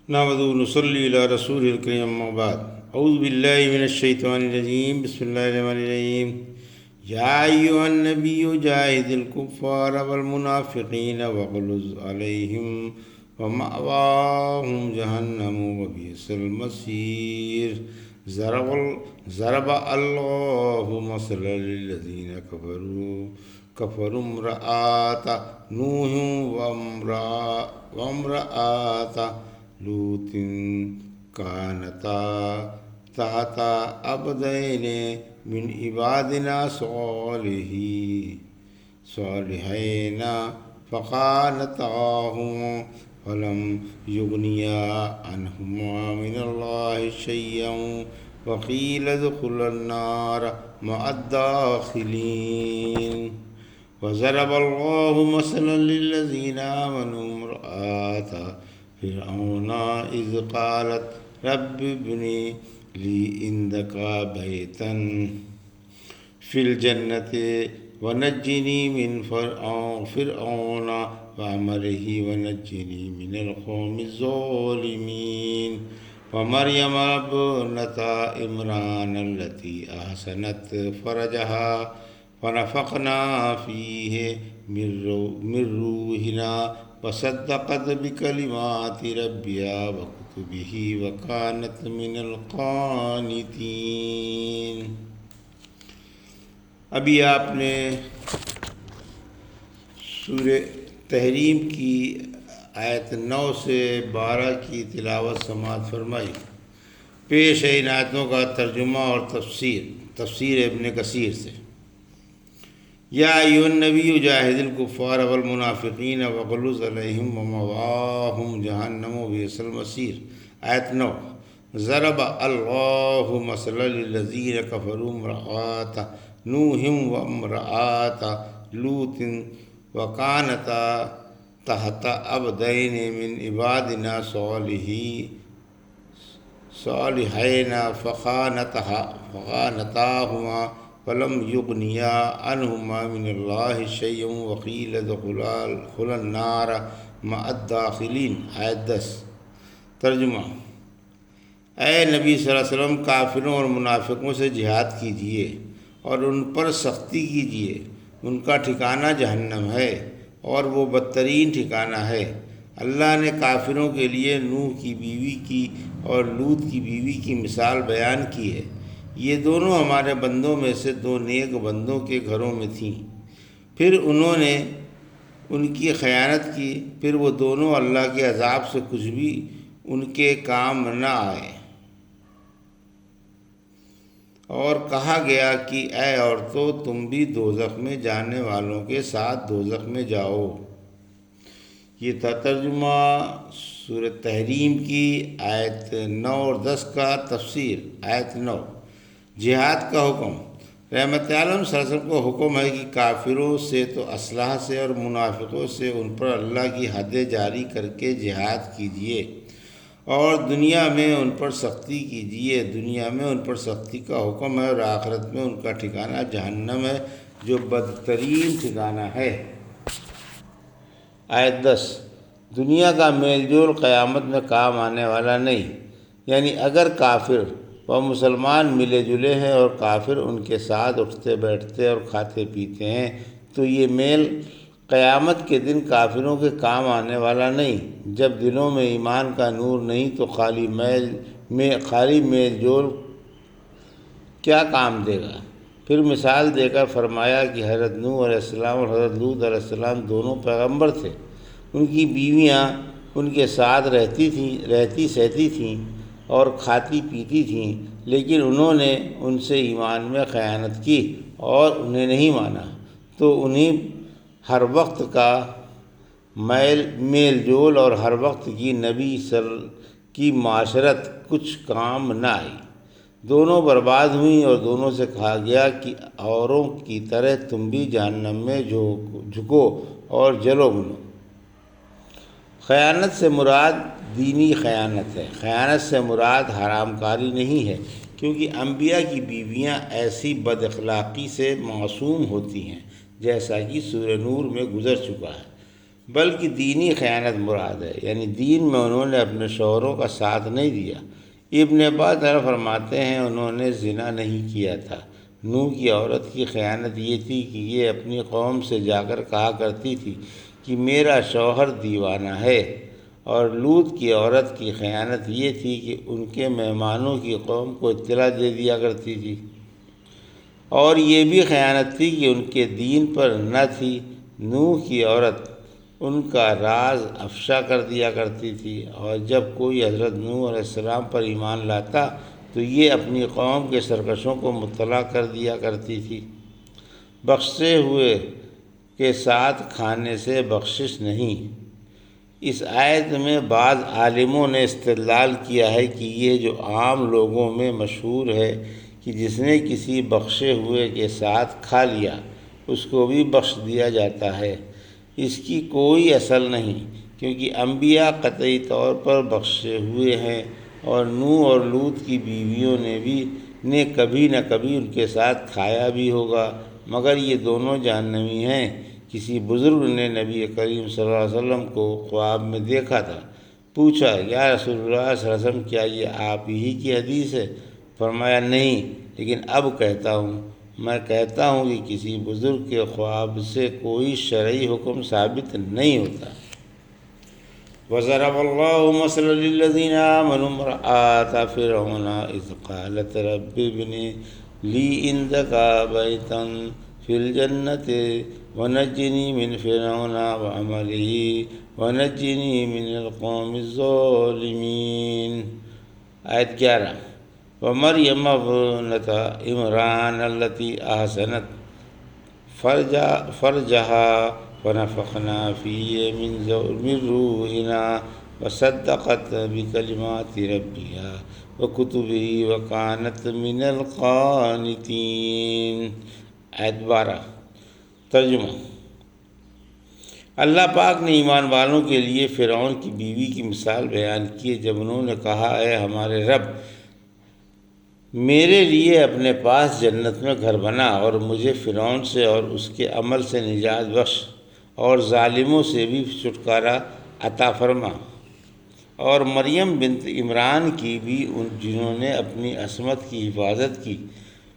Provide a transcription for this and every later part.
نحمد نصلی علی رسول الکریم اما بعد اعوذ باللہ من الشیطان الرجیم بسم اللہ الرحمن الرحیم یا ایھا النبی جاہد الکفار والمنافقین واغلظ علیہم ومأواہم جہنم وبئس المصیر ضرب اللہ مثلا للذین کفروا امرأۃ نوح وامرأۃ لوط كانتا تحت عبدين من عبادنا صالحين فخانتاهما فلم يغنيا عنهما من الله شيئا وقيل ادخلا النار مع الداخلين وضرب الله مثلا للذين آمنوا امرأة فرعون إذ قالت رب ابن لي عندك بيتا في الجنة ونجني من فرعون وعمله ونجني من القوم الظالمين ومريم ابنة عمران التي أحسنت فرجها ونفخنا فيه من روحنا وصدقت بکلمات ربها وکتبه وکانت من القانتین۔ ابھی آپ نے سورہ تحریم کی آیت 9 سے 12 کی تلاوت سماعت فرمائی۔ پیش ہے ان آیتوں کا ترجمہ اور تفسیر ابن کثیر سے۔ یا ایھا النبی جاہد الکفار والمنافقین واغلظ علیہم ومأواہم جہنم وبئس المصیر۔ آیت 9۔ ضرب اللہ مثلا للذین کفروا امرأۃ نوح وامرأۃ لوط وکانتا تحت عبدین من عبادنا صالحین فخانتاہما فلم یغنیا عنہما من اللہ شیئا وقیل ادخلا النار مع الداخلین۔ آیت 10۔ ترجمہ۔ اے نبی صلی اللہ علیہ وسلم، کافروں اور منافقوں سے جہاد کیجیے اور ان پر سختی کیجیے، ان کا ٹھکانہ جہنم ہے اور وہ بدترین ٹھکانہ ہے۔ اللہ نے کافروں کے لیے نوح کی بیوی کی اور لوط کی بیوی کی مثال بیان کی ہے۔ یہ دونوں ہمارے بندوں میں سے دو نیک بندوں کے گھروں میں تھیں، پھر انہوں نے ان کی خیانت کی، پھر وہ دونوں اللہ کے عذاب سے کچھ بھی ان کے کام نہ آئے، اور کہا گیا کہ اے عورتوں، تم بھی دوزخ میں جانے والوں کے ساتھ دوزخ میں جاؤ۔ یہ تھا ترجمہ سورہ تحریم کی آیت 9 اور 10 کا تفسیر۔ آیت 9۔ جہاد کا حکم۔ رحمت عالم صلی اللہ علیہ وسلم کو حکم ہے کہ کافروں سے تو اسلحہ سے اور منافقوں سے ان پر اللہ کی حدیں جاری کر کے جہاد کیجیے اور دنیا میں ان پر سختی کیجیے۔ دنیا میں ان پر سختی کا حکم ہے اور آخرت میں ان کا ٹھکانہ جہنم ہے جو بدترین ٹھکانہ ہے۔ آیت 10۔ دنیا کا میل جول قیامت میں کام آنے والا نہیں، یعنی اگر کافر و مسلمان ملے جلے ہیں اور کافر ان کے ساتھ اٹھتے بیٹھتے اور کھاتے پیتے ہیں تو یہ میل قیامت کے دن کافروں کے کام آنے والا نہیں۔ جب دلوں میں ایمان کا نور نہیں تو خالی میل جول کیا کام دے گا؟ پھر مثال دے کر فرمایا کہ حضرت نوح علیہ السلام اور حضرت لوط علیہ السلام دونوں پیغمبر تھے۔ ان کی بیویاں ان کے ساتھ رہتی سہتی تھیں اور کھاتی پیتی تھیں، لیکن انہوں نے ان سے ایمان میں خیانت کی اور انہیں نہیں مانا، تو انہیں ہر وقت کا میل جول اور ہر وقت کی نبی کی معاشرت کچھ کام نہ آئی۔ دونوں برباد ہوئیں اور دونوں سے کہا گیا کہ اوروں کی طرح تم بھی جہنم میں جھکو اور جلو بنو۔ خیانت سے مراد دینی خیانت ہے۔ خیانت سے مراد حرام کاری نہیں ہے، کیونکہ انبیاء کی بیویاں ایسی بد اخلاقی سے معصوم ہوتی ہیں جیسا کہ سورہ نور میں گزر چکا ہے۔ بلکہ دینی خیانت مراد ہے، یعنی دین میں انہوں نے اپنے شوہروں کا ساتھ نہیں دیا۔ ابن عباس فرماتے ہیں انہوں نے زنا نہیں کیا تھا۔ نوح کی عورت کی خیانت یہ تھی کہ یہ اپنی قوم سے جا کر کہا کرتی تھی کہ میرا شوہر دیوانہ ہے، اور لوط کی عورت کی خیانت یہ تھی کہ ان کے مہمانوں کی قوم کو اطلاع دے دیا کرتی تھی، اور یہ بھی خیانت تھی کہ ان کے دین پر نہ تھی۔ نوح کی عورت ان کا راز افشا کر دیا کرتی تھی، اور جب کوئی حضرت نوح علیہ السلام پر ایمان لاتا تو یہ اپنی قوم کے سرکشوں کو مطلع کر دیا کرتی تھی۔ بخشے ہوئے کے ساتھ کھانے سے بخشش نہیں۔ اس آیت میں بعض عالموں نے استدلال کیا ہے کہ یہ جو عام لوگوں میں مشہور ہے کہ جس نے کسی بخشے ہوئے کے ساتھ کھا لیا اس کو بھی بخش دیا جاتا ہے، اس کی کوئی اصل نہیں، کیونکہ انبیاء قطعی طور پر بخشے ہوئے ہیں، اور نوح اور لوط کی بیویوں نے کبھی نہ کبھی ان کے ساتھ کھایا بھی ہوگا، مگر یہ دونوں جہنمی ہیں۔ کسی بزرگ نے نبی کریم صلی اللہ علیہ وسلم کو خواب میں دیکھا تھا، پوچھا یا رسول اللہ صلی اللہ علیہ وسلم کیا یہ آپ ہی کی حدیث ہے؟ فرمایا نہیں، لیکن اب کہتا ہوں۔ میں کہتا ہوں کہ کسی بزرگ کے خواب سے کوئی شرعی حکم ثابت نہیں ہوتا۔ وَضَرَبَ اللَّهُ مَثَلًا لِّلَّذِينَ آمَنُوا امْرَأَتَ فِرْعَوْنَ إِذْ قَالَتْ رَبِّ ابْنِ لِي عِندَكَ بَيْتًا فِي الْجَنَّةِ وَنَجِّنِي مِنْ فِرْعَوْنَ وَعَمَلِهِ وَنَجِّنِي مِنَ الْقَوْمِ الظَّالِمِينَ۔ آیت 11۔ وَمَرْيَمَ ابْنَتَ عِمْرَانَ الَّتِي أَحْصَنَتْ فَرْجَهَا فَنَفَخْنَا فِيهِ مِنْ رُوحِنَا وَصَدَّقَتْ بِكَلِمَاتِ رَبِّهَا وَكُتُبِهِ وَكَانَتْ مِنَ الْقَانِتِينَ۔ آیت 12۔ ترجمہ۔ اللہ پاک نے ایمان والوں کے لیے فرعون کی بیوی کی مثال بیان کی ہے جب انہوں نے کہا اے ہمارے رب، میرے لیے اپنے پاس جنت میں گھر بنا اور مجھے فرعون سے اور اس کے عمل سے نجات بخش اور ظالموں سے بھی چھٹکارا عطا فرما۔ اور مریم بنت عمران کی بھی جنہوں نے اپنی عصمت کی حفاظت کی،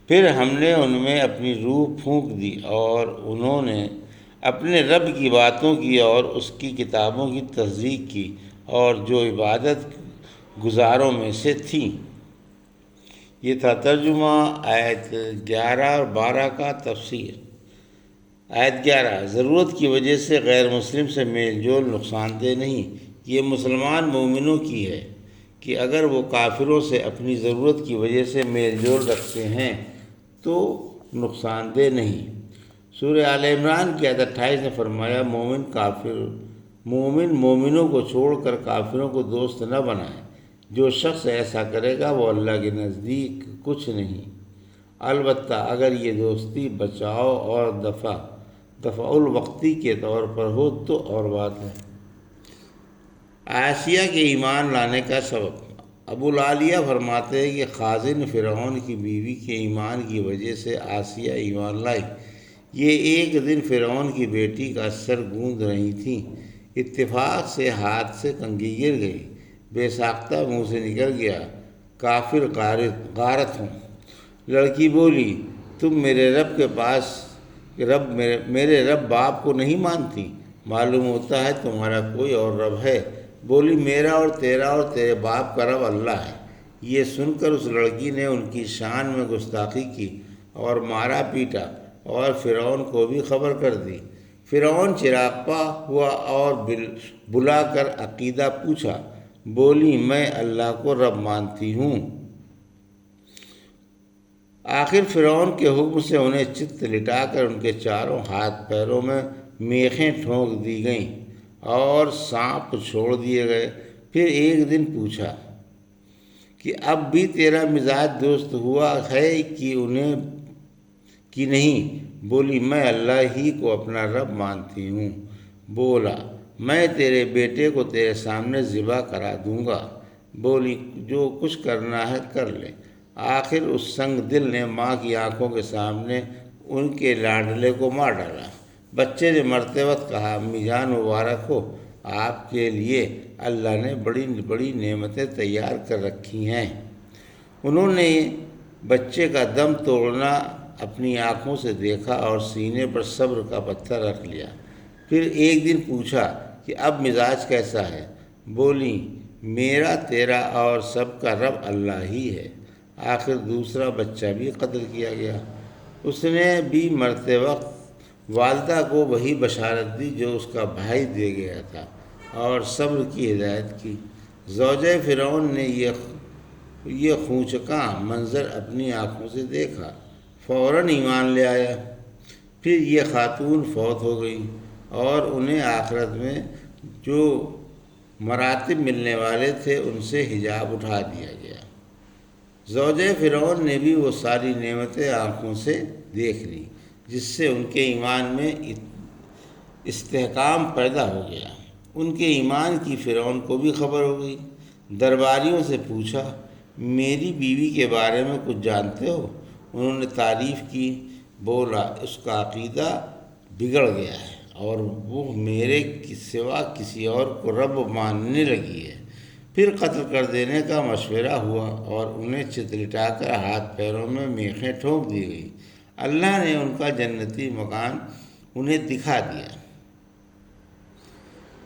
پھر ہم نے ان میں اپنی روح پھونک دی اور انہوں نے اپنے رب کی باتوں کی اور اس کی کتابوں کی تصدیق کی اور جو عبادت گزاروں میں سے تھیں۔ یہ تھا ترجمہ۔ آیت 11 اور 12 کا تفسیر۔ آیت 11۔ ضرورت کی وجہ سے غیر مسلم سے میل جول نقصان دہ نہیں۔ یہ مسلمان مومنوں کی ہے کہ اگر وہ کافروں سے اپنی ضرورت کی وجہ سے میل جول رکھتے ہیں تو نقصان دہ نہیں۔ سورہ آل عمران کی آیت 28 نے فرمایا مومن مومنوں کو چھوڑ کر کافروں کو دوست نہ بنائے، جو شخص ایسا کرے گا وہ اللہ کے نزدیک کچھ نہیں، البتہ اگر یہ دوستی بچاؤ اور دفع الوقتی کے طور پر ہو تو اور بات ہے۔ آسیہ کے ایمان لانے کا سبب۔ ابو العالیہ فرماتے ہیں کہ خازن فرعون کی بیوی کے ایمان کی وجہ سے آسیہ ایمان لائی۔ یہ ایک دن فرعون کی بیٹی کا سر گوندھ رہی تھیں، اتفاق سے ہاتھ سے کنگھی گر گئی، بے ساختہ منہ سے نکل گیا، کافر غارت ہوں۔ لڑکی بولی تم میرے رب باپ کو نہیں مانتی؟ معلوم ہوتا ہے تمہارا کوئی اور رب ہے۔ بولی میرا اور تیرے باپ کا رب اللہ ہے۔ یہ سن کر اس لڑکی نے ان کی شان میں گستاخی کی اور مارا پیٹا اور فرعون کو بھی خبر کر دی۔ فرعون چراغپا ہوا اور بلا کر عقیدہ پوچھا۔ بولی میں اللہ کو رب مانتی ہوں۔ آخر فرعون کے حکم سے انہیں چت لٹا کر ان کے چاروں ہاتھ پیروں میں میخیں ٹھونک دی گئیں اور سانپ چھوڑ دیے گئے۔ پھر ایک دن پوچھا کہ اب بھی تیرا مزاج درست ہوا ہے کہ نہیں؟ بولی میں اللہ ہی کو اپنا رب مانتی ہوں۔ بولا میں تیرے بیٹے کو تیرے سامنے ذبح کرا دوں گا۔ بولی جو کچھ کرنا ہے کر لے۔ آخر اس سنگ دل نے ماں کی آنکھوں کے سامنے ان کے لاڈلے کو مار ڈالا۔ بچے نے مرتے وقت کہا، امی جان مبارک ہو، آپ کے لیے اللہ نے بڑی بڑی نعمتیں تیار کر رکھی ہیں۔ انہوں نے بچے کا دم توڑنا اپنی آنکھوں سے دیکھا اور سینے پر صبر کا پتھر رکھ لیا۔ پھر ایک دن پوچھا کہ اب مزاج کیسا ہے؟ بولی، میرا تیرا اور سب کا رب اللہ ہی ہے۔ آخر دوسرا بچہ بھی قتل کیا گیا۔ اس نے بھی مرتے وقت والدہ کو وہی بشارت دی جو اس کا بھائی دے گیا تھا اور صبر کی ہدایت کی۔ زوجہ فرعون نے یہ خونچکاں منظر اپنی آنکھوں سے دیکھا، فوراً ایمان لے آیا۔ پھر یہ خاتون فوت ہو گئی اور انہیں آخرت میں جو مراتب ملنے والے تھے ان سے حجاب اٹھا دیا گیا۔ زوجہ فرعون نے بھی وہ ساری نعمتیں آنکھوں سے دیکھ لیں جس سے ان کے ایمان میں استحکام پیدا ہو گیا۔ ان کے ایمان کی فرعون کو بھی خبر ہو گئی۔ درباریوں سے پوچھا، میری بیوی کے بارے میں کچھ جانتے ہو؟ انہوں نے تعریف کی۔ بولا، اس کا عقیدہ بگڑ گیا ہے اور وہ میرے سوا کسی اور کو رب ماننے لگی ہے۔ پھر قتل کر دینے کا مشورہ ہوا اور انہیں چتلٹا کر ہاتھ پیروں میں میخیں ٹھونک دی گئی۔ اللہ نے ان کا جنتی مکان انہیں دکھا دیا۔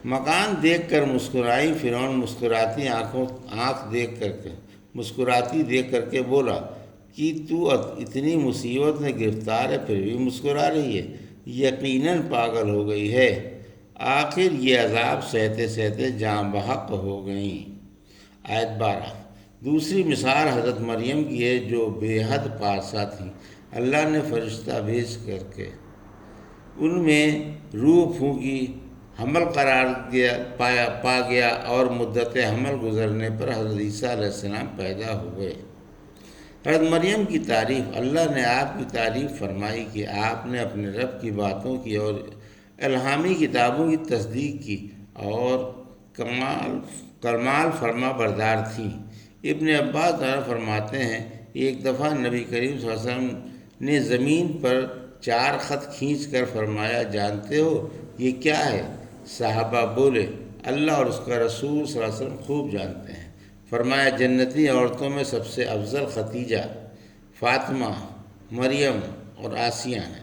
مکان دیکھ کر مسکرائی۔ فرعون مسکراتی دیکھ کر کے بولا کہ تو اتنی مصیبت میں گرفتار ہے پھر بھی مسکرا رہی ہے، یقیناً پاگل ہو گئی ہے۔ آخر یہ عذاب سہتے سہتے جاں بحق ہو گئیں۔ آیت 12۔ دوسری مثال حضرت مریم کی ہے جو بے حد پارسا تھیں۔ اللہ نے فرشتہ بھیج کر کے ان میں روح پھونکی، حمل قرار پا گیا اور مدت حمل گزرنے پر حضرت عیسیٰ علیہ السلام پیدا ہوئے۔ حضرت مریم کی تعریف۔ اللہ نے آپ کی تعریف فرمائی کہ آپ نے اپنے رب کی باتوں کی اور الہامی کتابوں کی تصدیق کی اور کمال فرما بردار تھیں۔ ابن عباس فرماتے ہیں، ایک دفعہ نبی کریم صلی اللہ علیہ وسلم نے زمین پر 4 خط کھینچ کر فرمایا، جانتے ہو یہ کیا ہے؟ صحابہ بولے، اللہ اور اس کا رسول صلی اللہ علیہ وسلم خوب جانتے ہیں۔ فرمایا، جنتی عورتوں میں سب سے افضل خدیجہ، فاطمہ، مریم اور آسیہ ہیں۔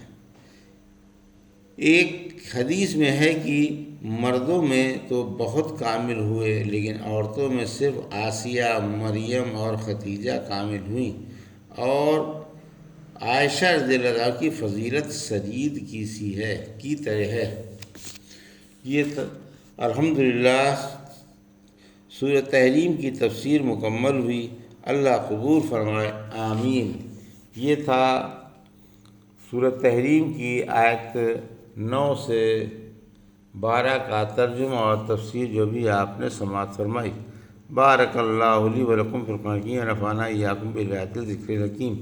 ایک حدیث میں ہے کہ مردوں میں تو بہت کامل ہوئے لیکن عورتوں میں صرف آسیہ، مریم اور خدیجہ کامل ہوئیں، اور عائشہ رضی اللہ عنہا کی فضیلت سجید کی طرح ہے۔ یہ الحمدللہ سورہ تحریم کی تفسیر مکمل ہوئی۔ اللہ قبول فرمائے، آمین۔ یہ تھا سورہ تحریم کی آیت 9 سے 12 کا ترجمہ اور تفسیر جو بھی آپ نے سماعت فرمائی۔ بارک اللہ لی و لکم فی القرآن الحکیم ونفعنی وایاکم بالآیات الذکر الحکیم۔